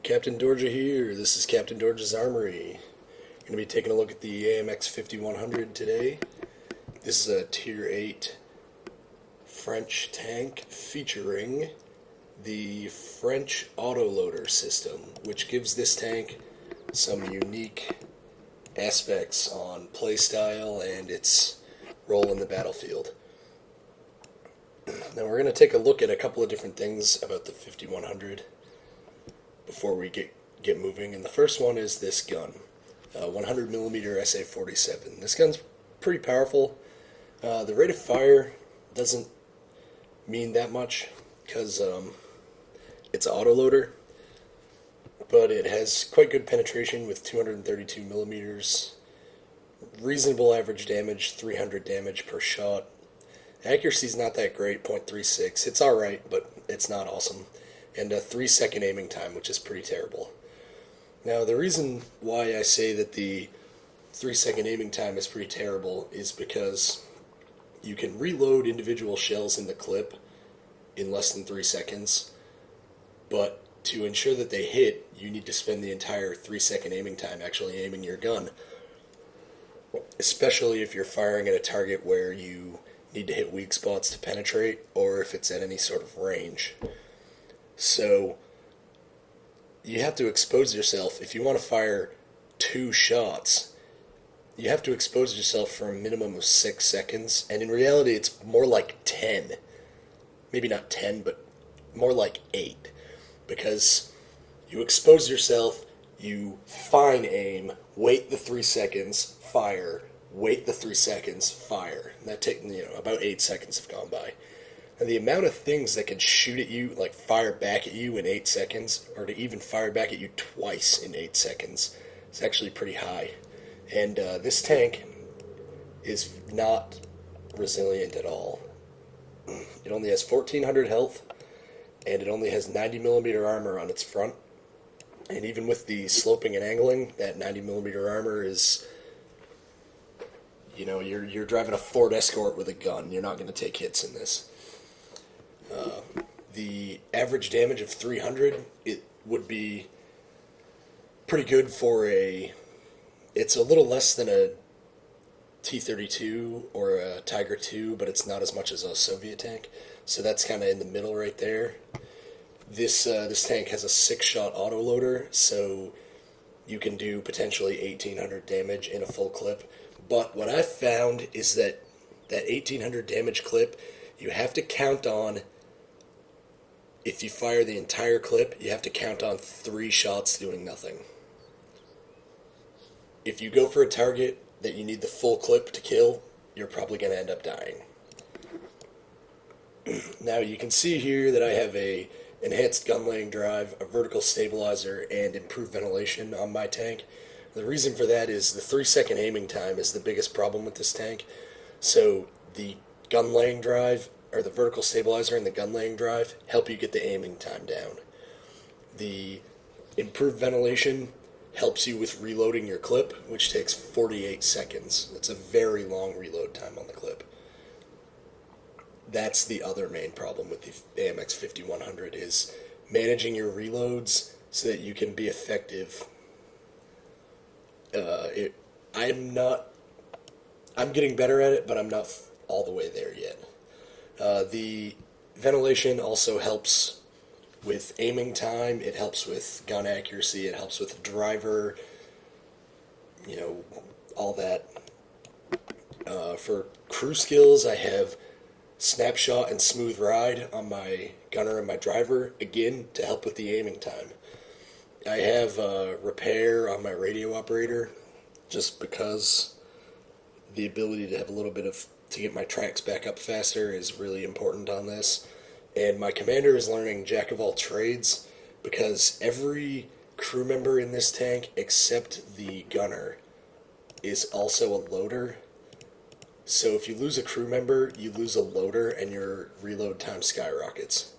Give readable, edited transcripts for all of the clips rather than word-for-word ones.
Captain Dorja here. This is Captain Dorja's Armory. Going to be taking a look at the AMX 5100 today. This is a Tier 8 French tank featuring the French Autoloader system, which gives this tank some unique aspects on playstyle and its role in the battlefield. Now we're going to take a look at a couple of different things about the 5100 before we get moving, and the first one is this gun, 100mm SA-47. This gun's pretty powerful. The rate of fire doesn't mean that much because it's an autoloader, but it has quite good penetration with 232mm, reasonable average damage, 300 damage per shot. Accuracy's not that great, 0.36. It's alright, but it's not awesome. And a 3-second aiming time, which is pretty terrible. Now, the reason why I say that the 3-second aiming time is pretty terrible is because you can reload individual shells in the clip in less than 3 seconds, but to ensure that they hit, you need to spend the entire 3-second aiming time actually aiming your gun, especially if you're firing at a target where you need to hit weak spots to penetrate, or if it's at any sort of range. So you have to expose yourself. If you want to fire 2 shots, you have to expose yourself for a minimum of 6 seconds, and in reality it's more like 10. Maybe not 10, but more like 8, because you expose yourself, you fine aim, wait the 3 seconds, fire, wait the 3 seconds, fire. And that takes, about 8 seconds have gone by. And the amount of things that can shoot at you, like fire back at you in 8 seconds, or to even fire back at you twice in 8 seconds, is actually pretty high. And this tank is not resilient at all. It only has 1400 health, and it only has 90mm armor on its front. And even with the sloping and angling, that 90mm armor is, you're driving a Ford Escort with a gun. You're not going to take hits in this. The average damage of 300, it would be pretty good for it's a little less than a T-32 or a Tiger II, but it's not as much as a Soviet tank. So that's kind of in the middle right there. This tank has a 6-shot autoloader, so you can do potentially 1800 damage in a full clip. But what I've found is that 1800 damage clip, you have to count on, if you fire the entire clip, you have to count on 3 shots doing nothing. If you go for a target that you need the full clip to kill, you're probably going to end up dying. Now you can see here that I have a enhanced gun laying drive, a vertical stabilizer, and improved ventilation on my tank. The reason for that is the 3-second aiming time is the biggest problem with this tank. So the gun laying drive, or the vertical stabilizer and the gun laying drive, help you get the aiming time down. The improved ventilation helps you with reloading your clip, which takes 48 seconds. That's a very long reload time on the clip. That's the other main problem with the AMX 5100, is managing your reloads so that you can be effective. I'm getting better at it, but I'm not all the way there yet. The ventilation also helps with aiming time, it helps with gun accuracy, it helps with driver, all that. For crew skills, I have snapshot and smooth ride on my gunner and my driver, again, to help with the aiming time. I have repair on my radio operator, just because the ability to have a little bit to get my tracks back up faster is really important on this. And my commander is learning jack of all trades, because every crew member in this tank except the gunner is also a loader. So if you lose a crew member, you lose a loader and your reload time skyrockets.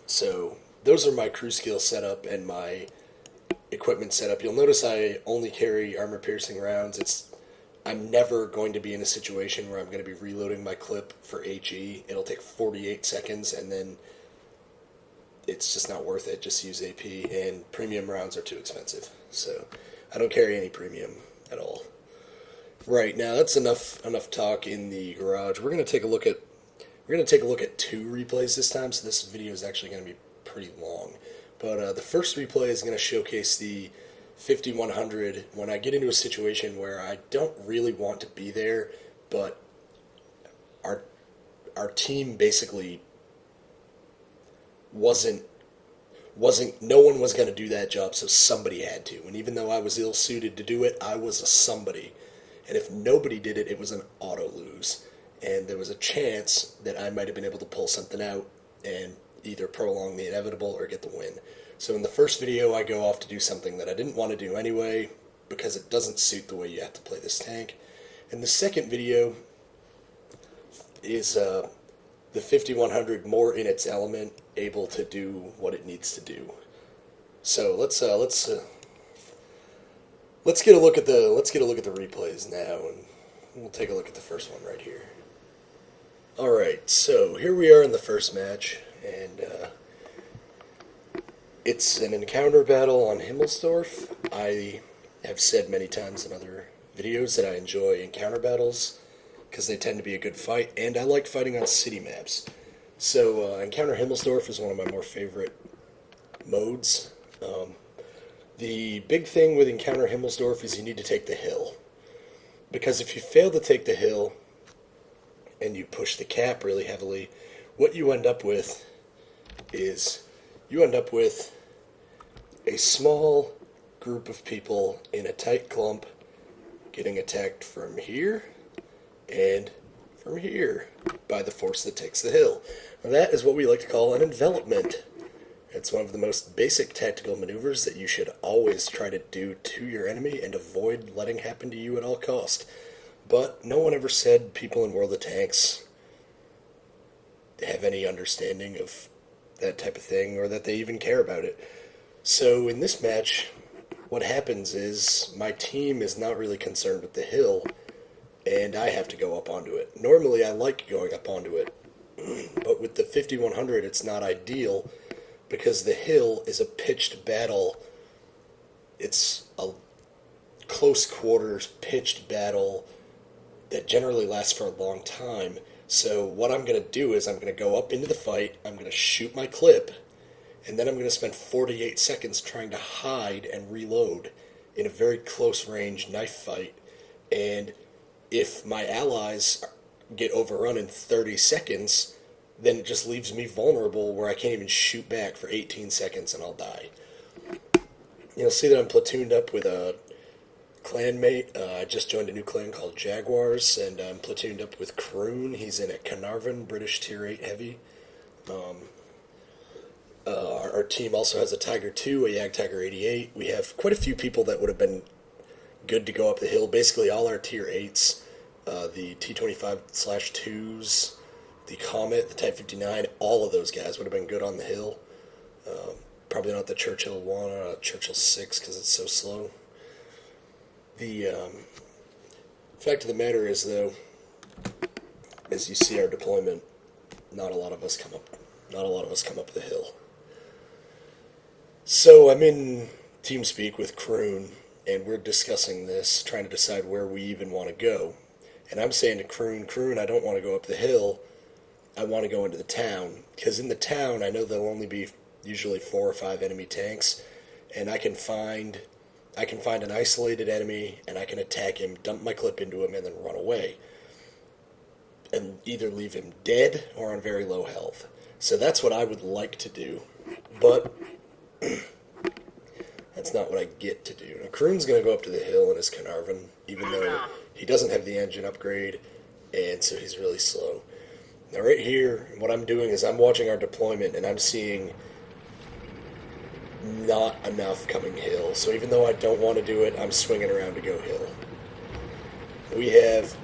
So those are my crew skill setup and my equipment setup. You'll notice I only carry armor piercing rounds. I'm never going to be in a situation where I'm going to be reloading my clip for HE. It'll take 48 seconds, and then it's just not worth it. Just use AP, and premium rounds are too expensive. So I don't carry any premium at all. Right, now that's enough talk in the garage. We're gonna take a look at two replays this time. So this video is actually gonna be pretty long. But the first replay is gonna showcase the 5100 when I get into a situation where I don't really want to be there, but our team basically wasn't no one was going to do that job, so somebody had to. And even though I was ill-suited to do it, I was a somebody. And if nobody did it, it was an auto lose. And there was a chance that I might have been able to pull something out and either prolong the inevitable or get the win. So in the first video, I go off to do something that I didn't want to do anyway, because it doesn't suit the way you have to play this tank. And the second video is the 5100 more in its element, able to do what it needs to do. So let's get a look at the replays now, and we'll take a look at the first one right here. All right, so here we are in the first match, and it's an encounter battle on Himmelsdorf. I have said many times in other videos that I enjoy encounter battles because they tend to be a good fight, and I like fighting on city maps. So Encounter Himmelsdorf is one of my more favorite modes. The big thing with Encounter Himmelsdorf is you need to take the hill. Because if you fail to take the hill and you push the cap really heavily, what you end up with is a small group of people in a tight clump getting attacked from here and from here by the force that takes the hill. Now that is what we like to call an envelopment. It's one of the most basic tactical maneuvers that you should always try to do to your enemy and avoid letting happen to you at all cost. But no one ever said people in World of Tanks have any understanding of that type of thing, or that they even care about it. So in this match, what happens is my team is not really concerned with the hill, and I have to go up onto it. Normally I like going up onto it, but with the 5100 it's not ideal because the hill is a pitched battle. It's a close quarters pitched battle that generally lasts for a long time. So what I'm going to do is I'm going to go up into the fight, I'm going to shoot my clip, and then I'm going to spend 48 seconds trying to hide and reload in a very close range knife fight. And if my allies get overrun in 30 seconds, then it just leaves me vulnerable where I can't even shoot back for 18 seconds and I'll die. You'll see that I'm platooned up with a clanmate. I just joined a new clan called Jaguars, and I'm platooned up with Kroon. He's in at Carnarvon, British Tier 8 Heavy. Our team also has a Tiger 2, a Jag Tiger 88. We have quite a few people that would have been good to go up the hill. Basically all our Tier 8s, the T25/2s, the Comet, the Type 59, all of those guys would have been good on the hill. Probably not the Churchill 1 or Churchill 6 because it's so slow. The fact of the matter is, though, as you see our deployment, not a lot of us come up the hill. So I'm in TeamSpeak with Kroon, and we're discussing this, trying to decide where we even want to go. And I'm saying to Kroon, I don't want to go up the hill. I want to go into the town, because in the town I know there'll only be usually 4 or 5 enemy tanks, and I can find an isolated enemy, and I can attack him, dump my clip into him, and then run away. And either leave him dead or on very low health. So that's what I would like to do. But that's not what I get to do. Now, Kroon's going to go up to the hill in his Carnarvon, even though he doesn't have the engine upgrade, and so he's really slow. Now right here, what I'm doing is I'm watching our deployment, and I'm seeing not enough coming hill. So even though I don't want to do it, I'm swinging around to go hill. We have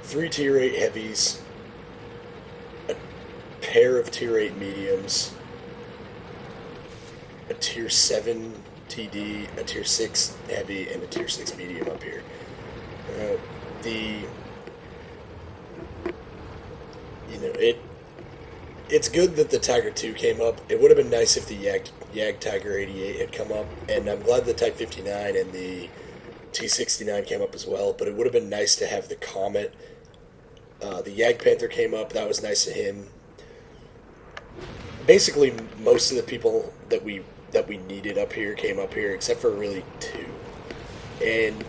3 Tier 8 heavies, a pair of Tier 8 mediums, a Tier 7 TD, a Tier 6 heavy, and a Tier 6 medium up here. It's good that the Tiger 2 came up. It would have been nice if the Jag Tiger 88 had come up, and I'm glad the Type 59 and the T69 came up as well, but it would have been nice to have the Comet. The Jag Panther came up. That was nice of him. Basically, most of the people that we needed up here came up here, except for really two. And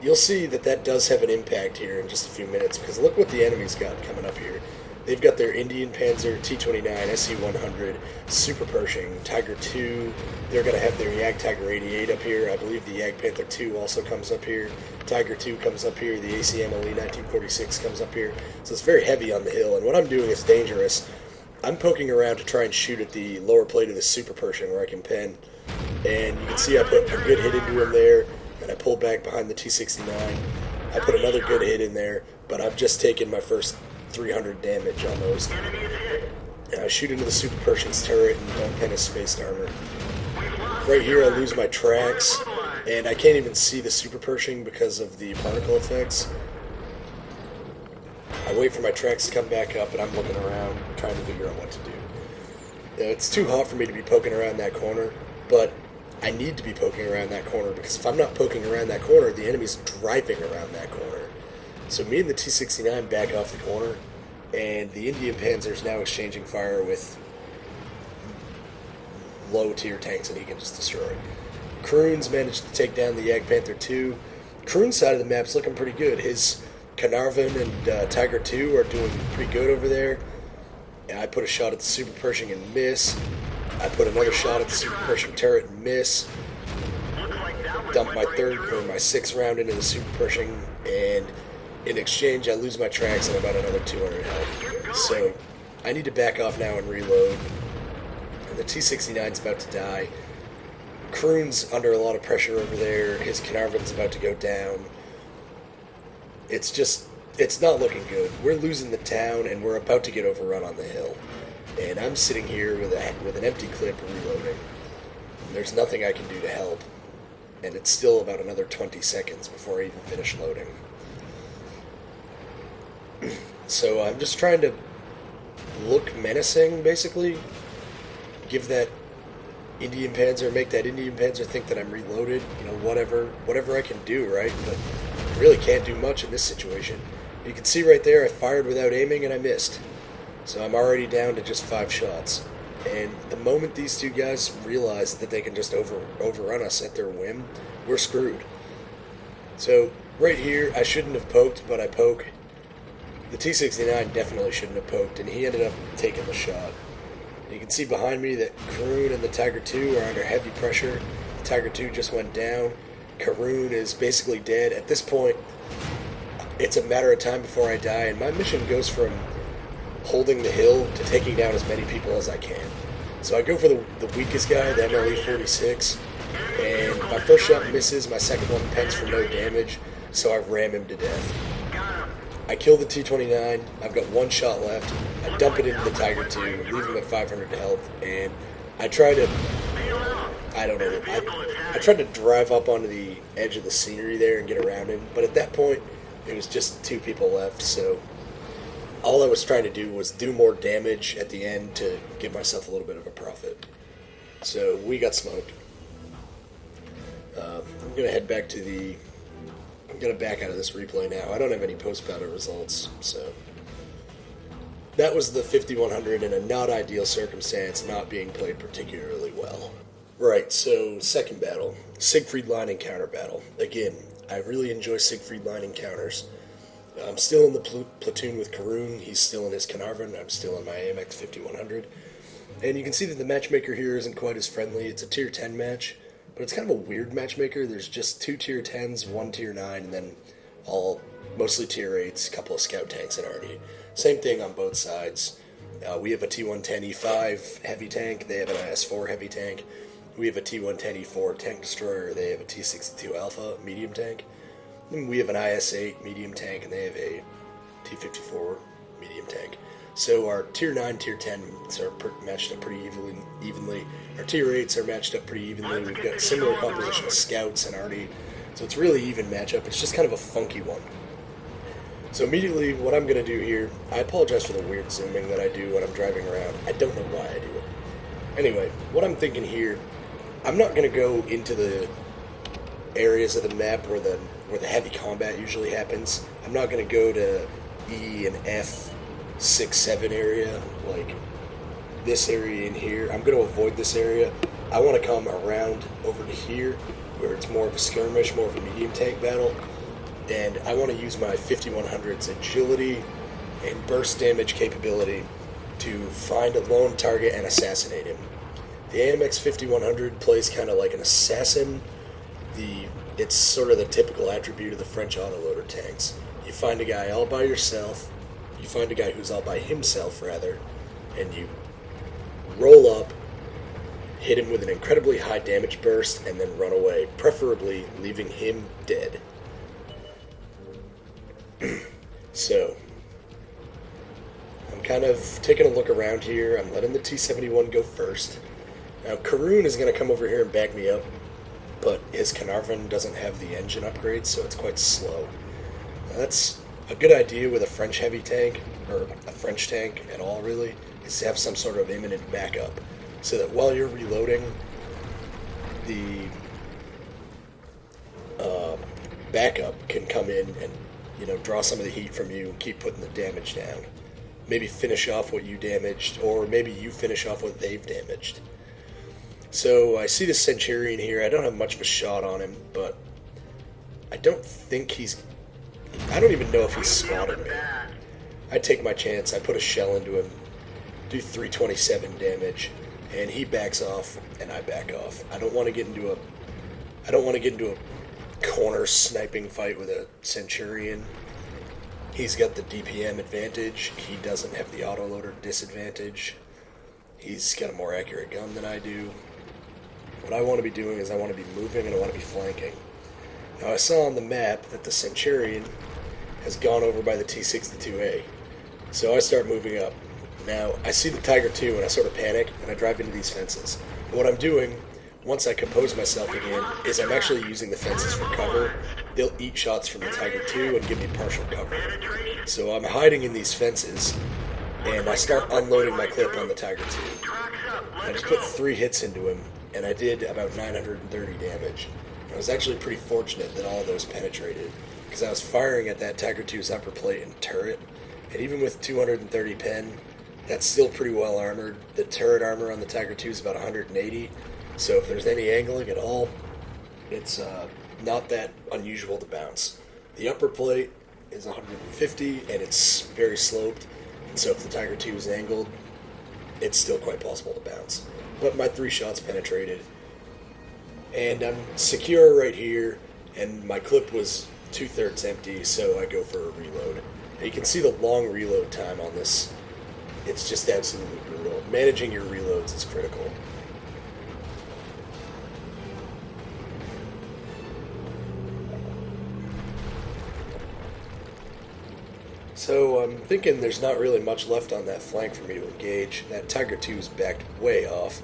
you'll see that does have an impact here in just a few minutes, because look what the enemy's got coming up here. They've got their Indian Panzer, T-29, SC-100, Super Pershing, Tiger 2. They're going to have their Jag Tiger 88 up here. I believe the Jag Panther 2 also comes up here. Tiger 2 comes up here. The ACMLE 1946 comes up here. So it's very heavy on the hill. And what I'm doing is dangerous. I'm poking around to try and shoot at the lower plate of the Super Pershing where I can pen. And you can see I put a good hit into him there. And I pulled back behind the T-69. I put another good hit in there. But I've just taken my first 300 damage almost. And I shoot into the Super Pershing's turret and don't pen his spaced armor. Right here I lose my tracks, and I can't even see the Super Pershing because of the particle effects. I wait for my tracks to come back up, and I'm looking around trying to figure out what to do. It's too hot for me to be poking around that corner, but I need to be poking around that corner, because if I'm not poking around that corner, the enemy's driving around that corner. So me and the T-69 back off the corner, and the Indian Panzer's now exchanging fire with low-tier tanks that he can just destroy. Kroon's managed to take down the Jag Panther 2. Kroon's side of the map's looking pretty good. His Carnarvon and Tiger 2 are doing pretty good over there. And I put a shot at the Super Pershing and miss. I put another shot at the Super Pershing turret and miss. Dumped my sixth round into the Super Pershing, and in exchange, I lose my tracks and about another 200 health. So I need to back off now and reload. And the T-69's about to die. Kroon's under a lot of pressure over there. His Carnarvon's about to go down. It's not looking good. We're losing the town, and we're about to get overrun on the hill. And I'm sitting here with an empty clip reloading. There's nothing I can do to help. And it's still about another 20 seconds before I even finish loading. So I'm just trying to look menacing, basically. Give that Indian Panzer, make that Indian Panzer think that I'm reloaded. You know, whatever I can do, right? But I really can't do much in this situation. You can see right there, I fired without aiming and I missed. So I'm already down to just 5 shots. And the moment these two guys realize that they can just overrun us at their whim, we're screwed. So right here, I shouldn't have poked, but I poke. The T-69 definitely shouldn't have poked, and he ended up taking the shot. You can see behind me that Kroon and the Tiger 2 are under heavy pressure. The Tiger 2 just went down. Kroon is basically dead. At this point, it's a matter of time before I die, and my mission goes from holding the hill to taking down as many people as I can. So I go for the weakest guy, the MLE-46, and my first shot misses, my second one pens for no damage, so I ram him to death. I kill the T-29, I've got 1 shot left, I dump it into the Tiger 2, leave him at 500 health, and I try to, I tried to drive up onto the edge of the scenery there and get around him, but at that point, it was just 2 people left, so all I was trying to do was do more damage at the end to give myself a little bit of a profit. So we got smoked. I'm going to head back to I'm going to back out of this replay now. I don't have any post-battle results, so that was the 5100 in a not ideal circumstance, not being played particularly well. Right, so second battle, Siegfried Line encounter battle. Again, I really enjoy Siegfried Line encounters. I'm still in the platoon with Kroon, he's still in his Carnarvon, I'm still in my AMX 5100. And you can see that the matchmaker here isn't quite as friendly. It's a tier 10 match, but it's kind of a weird matchmaker. There's just 2 tier 10s, 1 tier 9, and then all mostly tier 8s, a couple of scout tanks and arty. Same thing on both sides. We have a T-110E5 heavy tank, they have an IS-4 heavy tank. We have a T-110E4 tank destroyer, they have a T-62 Alpha medium tank. And we have an IS-8 medium tank, and they have a T-54 medium tank. So our tier 9, tier 10s are matched up pretty evenly. Our tier 8s are matched up pretty evenly. We've got similar composition of scouts and arty. So it's really even matchup. It's just kind of a funky one. So immediately, what I'm going to do here, I apologize for the weird zooming that I do when I'm driving around. I don't know why I do it. Anyway, what I'm thinking here, I'm not going to go into the areas of the map where the heavy combat usually happens. I'm not going to go to E and F 6, 7 area, like this area in here. I'm going to avoid this area. I want to come around over to here, where it's more of a skirmish, more of a medium tank battle, and I want to use my 5100's agility and burst damage capability to find a lone target and assassinate him. The AMX 5100 plays kind of like an assassin. It's sort of the typical attribute of the French Autoloader tanks. You find a guy all by yourself, you find a guy who's all by himself, rather, and you roll up, hit him with an incredibly high damage burst, and then run away, preferably leaving him dead. So, I'm kind of taking a look around here. I'm letting the T-71 go first. Now, Karoon is going to come over here and back me up, but his Carnarvon doesn't have the engine upgrade, so it's quite slow. Now, that's a good idea with a French heavy tank, or a French tank at all, really, is to have some sort of imminent backup, so that while you're reloading, the backup can come in and, draw some of the heat from you and keep putting the damage down. Maybe finish off what you damaged, or maybe you finish off what they've damaged. So I see the Centurion here. I don't have much of a shot on him, but I don't even know if he's spotted me. I take my chance. I put a shell into him, do 327 damage, and he backs off, and I back off. I don't want to get into a corner sniping fight with a Centurion. He's got the DPM advantage. He doesn't have the autoloader disadvantage. He's got a more accurate gun than I do. What I want to be doing is I want to be moving and I want to be flanking. Now I saw on the map that the Centurion has gone over by the T-62A. So I start moving up. Now I see the Tiger II and I sort of panic and I drive into these fences. And what I'm doing, once I compose myself again, is I'm actually using the fences for cover. They'll eat shots from the Tiger II and give me partial cover. So I'm hiding in these fences and I start unloading my clip on the Tiger II. I just put 3 hits into him, and I did about 930 damage. I was actually pretty fortunate that all of those penetrated, because I was firing at that Tiger II's upper plate and turret, and even with 230 pen, that's still pretty well armored. The turret armor on the Tiger II is about 180, so if there's any angling at all, it's not that unusual to bounce. The upper plate is 150, and it's very sloped, and so if the Tiger II is angled, it's still quite possible to bounce. But my 3 shots penetrated, and I'm secure right here, and my clip was 2/3 empty, so I go for a reload. Now you can see the long reload time on this. It's just absolutely brutal. Managing your reloads is critical. So I'm thinking there's not really much left on that flank for me to engage. That Tiger II is backed way off.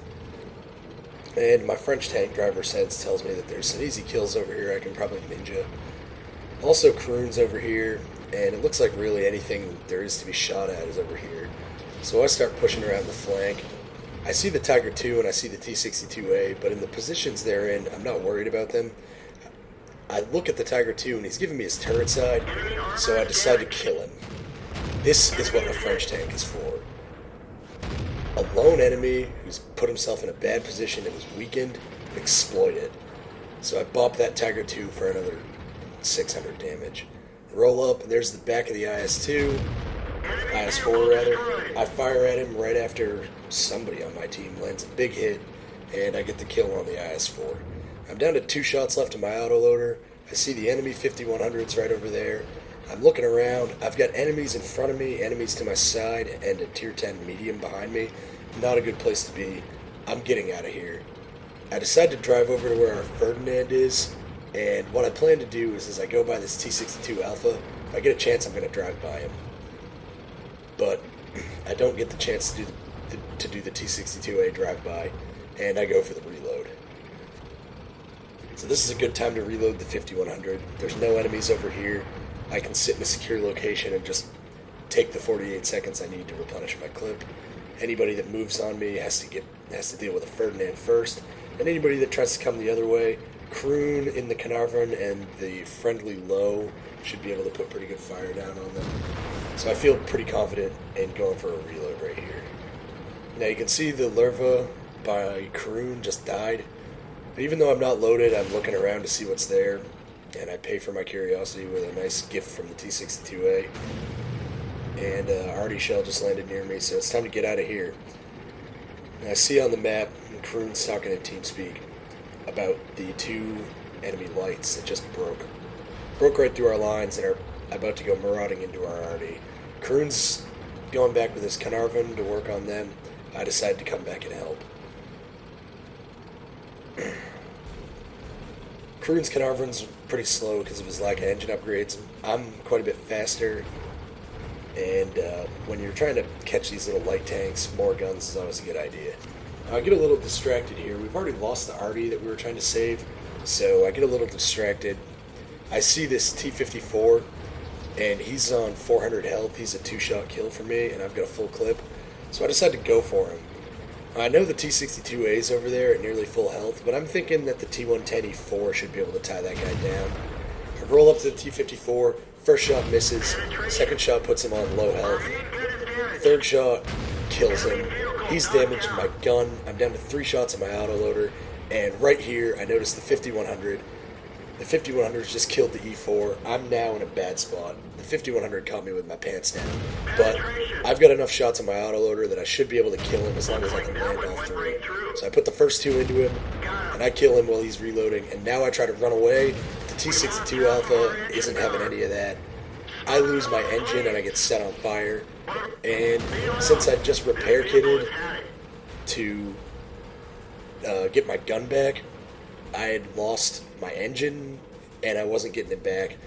And my French tank driver sense tells me that there's some easy kills over here I can probably ninja. Also Karoon's over here, and it looks like really anything there is to be shot at is over here. So I start pushing around the flank. I see the Tiger II and I see the T-62A, but in the positions they're in, I'm not worried about them. I look at the Tiger II and he's giving me his turret side, so I decide to kill him. This is what a French tank is for. A lone enemy who's put himself in a bad position and was weakened, exploit it. So I bop that Tiger II for another 600 damage. Roll up, and there's the back of the IS-2, IS-4 rather. I fire at him right after somebody on my team lands a big hit, and I get the kill on the IS-4. I'm down to 2 shots left in my autoloader. I see the enemy 5100s right over there. I'm looking around. I've got enemies in front of me, enemies to my side, and a tier 10 medium behind me. Not a good place to be. I'm getting out of here. I decide to drive over to where our Ferdinand is, and what I plan to do is as I go by this T-62 Alpha, if I get a chance, I'm going to drive by him. But I don't get the chance to do the T-62A drive-by, and I go for the reload. So this is a good time to reload the 5100. There's no enemies over here. I can sit in a secure location and just take the 48 seconds I need to replenish my clip. Anybody that moves on me has to deal with a Ferdinand first, and anybody that tries to come the other way, Croon in the Carnarvon and the friendly low should be able to put pretty good fire down on them. So I feel pretty confident in going for a reload right here. Now you can see the Lerva by Croon just died. But even though I'm not loaded, I'm looking around to see what's there, and I pay for my curiosity with a nice gift from the T-62A. And Artie Shell just landed near me, so it's time to get out of here. And I see on the map, Croon's talking in TeamSpeak about the two enemy lights that just broke right through our lines and are about to go marauding into our RD. Croon's going back with his Carnarvon to work on them. I decided to come back and help. Croon's Carnarvon's pretty slow because of his lack of engine upgrades. I'm quite a bit faster, and when you're trying to catch these little light tanks, more guns is always a good idea. I get a little distracted here. We've already lost the Artie that we were trying to save, so I get a little distracted. I see this T-54, and he's on 400 health. He's a two-shot kill for me, and I've got a full clip, so I decide to go for him. I know the T-62A is over there at nearly full health, but I'm thinking that the T-110E4 should be able to tie that guy down. I roll up to the T-54, first shot misses, second shot puts him on low health, third shot kills him. He's damaged my gun. I'm down to 3 shots of my autoloader, and right here I notice the 5100. The 5100's just killed the E4. I'm now in a bad spot. The 5100 caught me with my pants down, but I've got enough shots on my autoloader that I should be able to kill him as long as I can land all 3. So I put the first 2 into him, and I kill him while he's reloading, and now I try to run away. The T-62 Alpha isn't having any of that. I lose my engine and I get set on fire, and since I just repair kitted to get my gun back, I had lost my engine and I wasn't getting it back.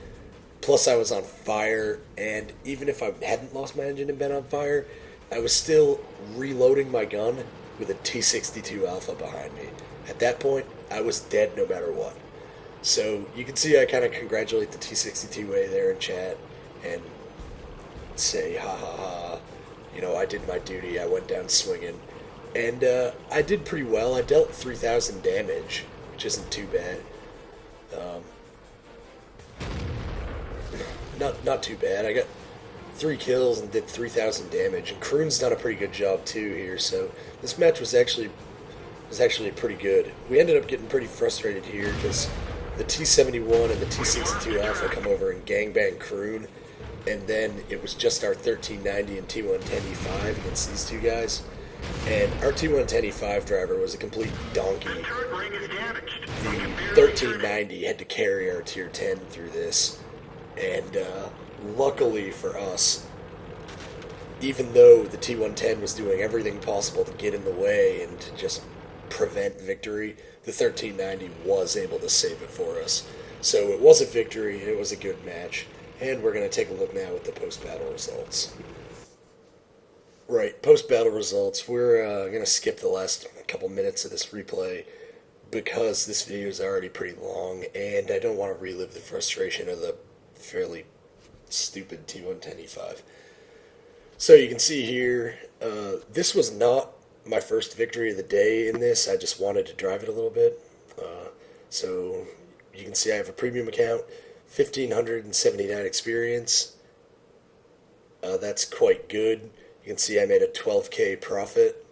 Plus I was on fire, and even if I hadn't lost my engine and been on fire, I was still reloading my gun with a T-62 Alpha behind me. At that point, I was dead no matter what. So you can see I kind of congratulate the T-62A there in chat and say, ha ha ha, you know, I did my duty, I went down swinging. And I did pretty well. I dealt 3,000 damage, which isn't too bad. Not too bad. I got 3 kills and did 3,000 damage, and Croon's done a pretty good job too here. So this match was actually pretty good. We ended up getting pretty frustrated here because the T-71 and the T-62 Alpha come over and gangbang Croon, and then it was just our 1390 and T-110E5 against these two guys. And our T-110E5 driver was a complete donkey. The 1390 had to carry our Tier 10 through this. And luckily for us, even though the T-110 was doing everything possible to get in the way and to just prevent victory, the 1390 was able to save it for us. So it was a victory, it was a good match, and we're going to take a look now at the post-battle results. Right, post-battle results. We're going to skip the last couple minutes of this replay because this video is already pretty long, and I don't want to relive the frustration of the fairly stupid T-110E5. So you can see here, this was not my first victory of the day in this. I just wanted to drive it a little bit. So you can see I have a premium account, 1,579 experience. That's quite good. You can see I made a 12K profit,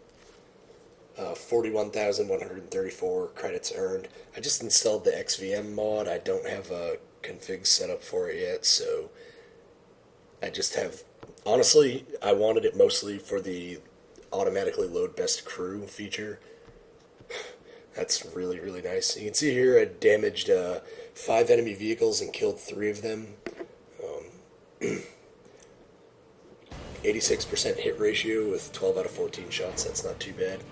41,134 credits earned. I just installed the XVM mod. I don't have a config set up for it yet, so I just have, honestly, I wanted it mostly for the automatically load best crew feature. That's really, really nice. You can see here I damaged 5 enemy vehicles and killed 3 of them. 86% hit ratio with 12 out of 14 shots. That's not too bad.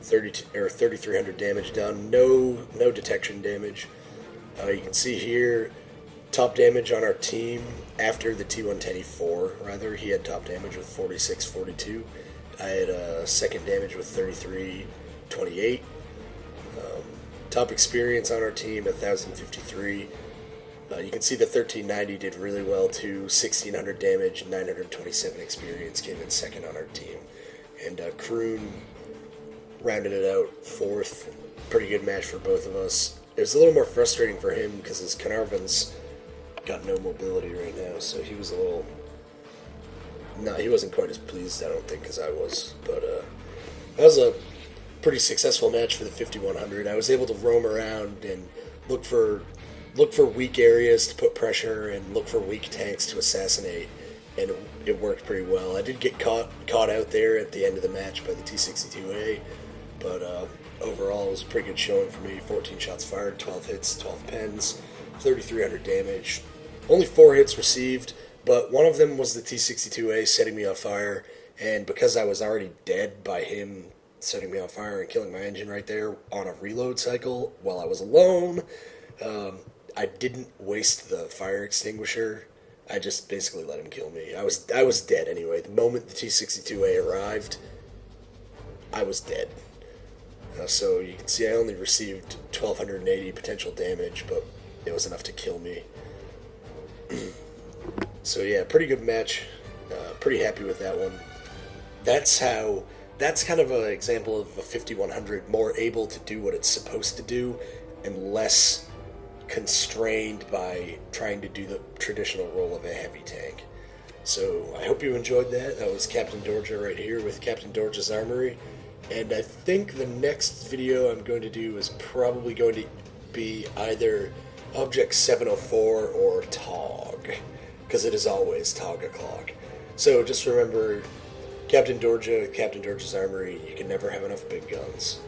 3,300 damage done. No detection damage. You can see here top damage on our team after the T-110E4. Rather, he had top damage with 4642. I had second damage with 3328. Top experience on our team 1,053. You can see the 1390 did really well too. 1600 damage, 927 experience, came in second on our team. And Kroon rounded it out fourth. Pretty good match for both of us. It was a little more frustrating for him because his Carnarvon's got no mobility right now, so he was a little... No, he wasn't quite as pleased, I don't think, as I was. But that was a pretty successful match for the 5100. I was able to roam around and look for weak areas to put pressure and look for weak tanks to assassinate, and it worked pretty well. I did get caught out there at the end of the match by the T-62A, but overall it was a pretty good showing for me. 14 shots fired, 12 hits, 12 pens, 3,300 damage. Only 4 hits received, but one of them was the T-62A setting me on fire, and because I was already dead by him setting me on fire and killing my engine right there on a reload cycle while I was alone, I didn't waste the fire extinguisher. I just basically let him kill me. I was dead anyway. The moment the T-62A arrived, I was dead. So you can see I only received 1,280 potential damage, but it was enough to kill me. So yeah, pretty good match. Pretty happy with that one. That's kind of an example of a 5100 more able to do what it's supposed to do and less constrained by trying to do the traditional role of a heavy tank. So I hope you enjoyed that. That was Captain Dorja right here with Captain Dorja's Armory. And I think the next video I'm going to do is probably going to be either Object 704 or TOG, because it is always TOG o'clock. So just remember, Captain Dorja, Captain Dorja's Armory, you can never have enough big guns.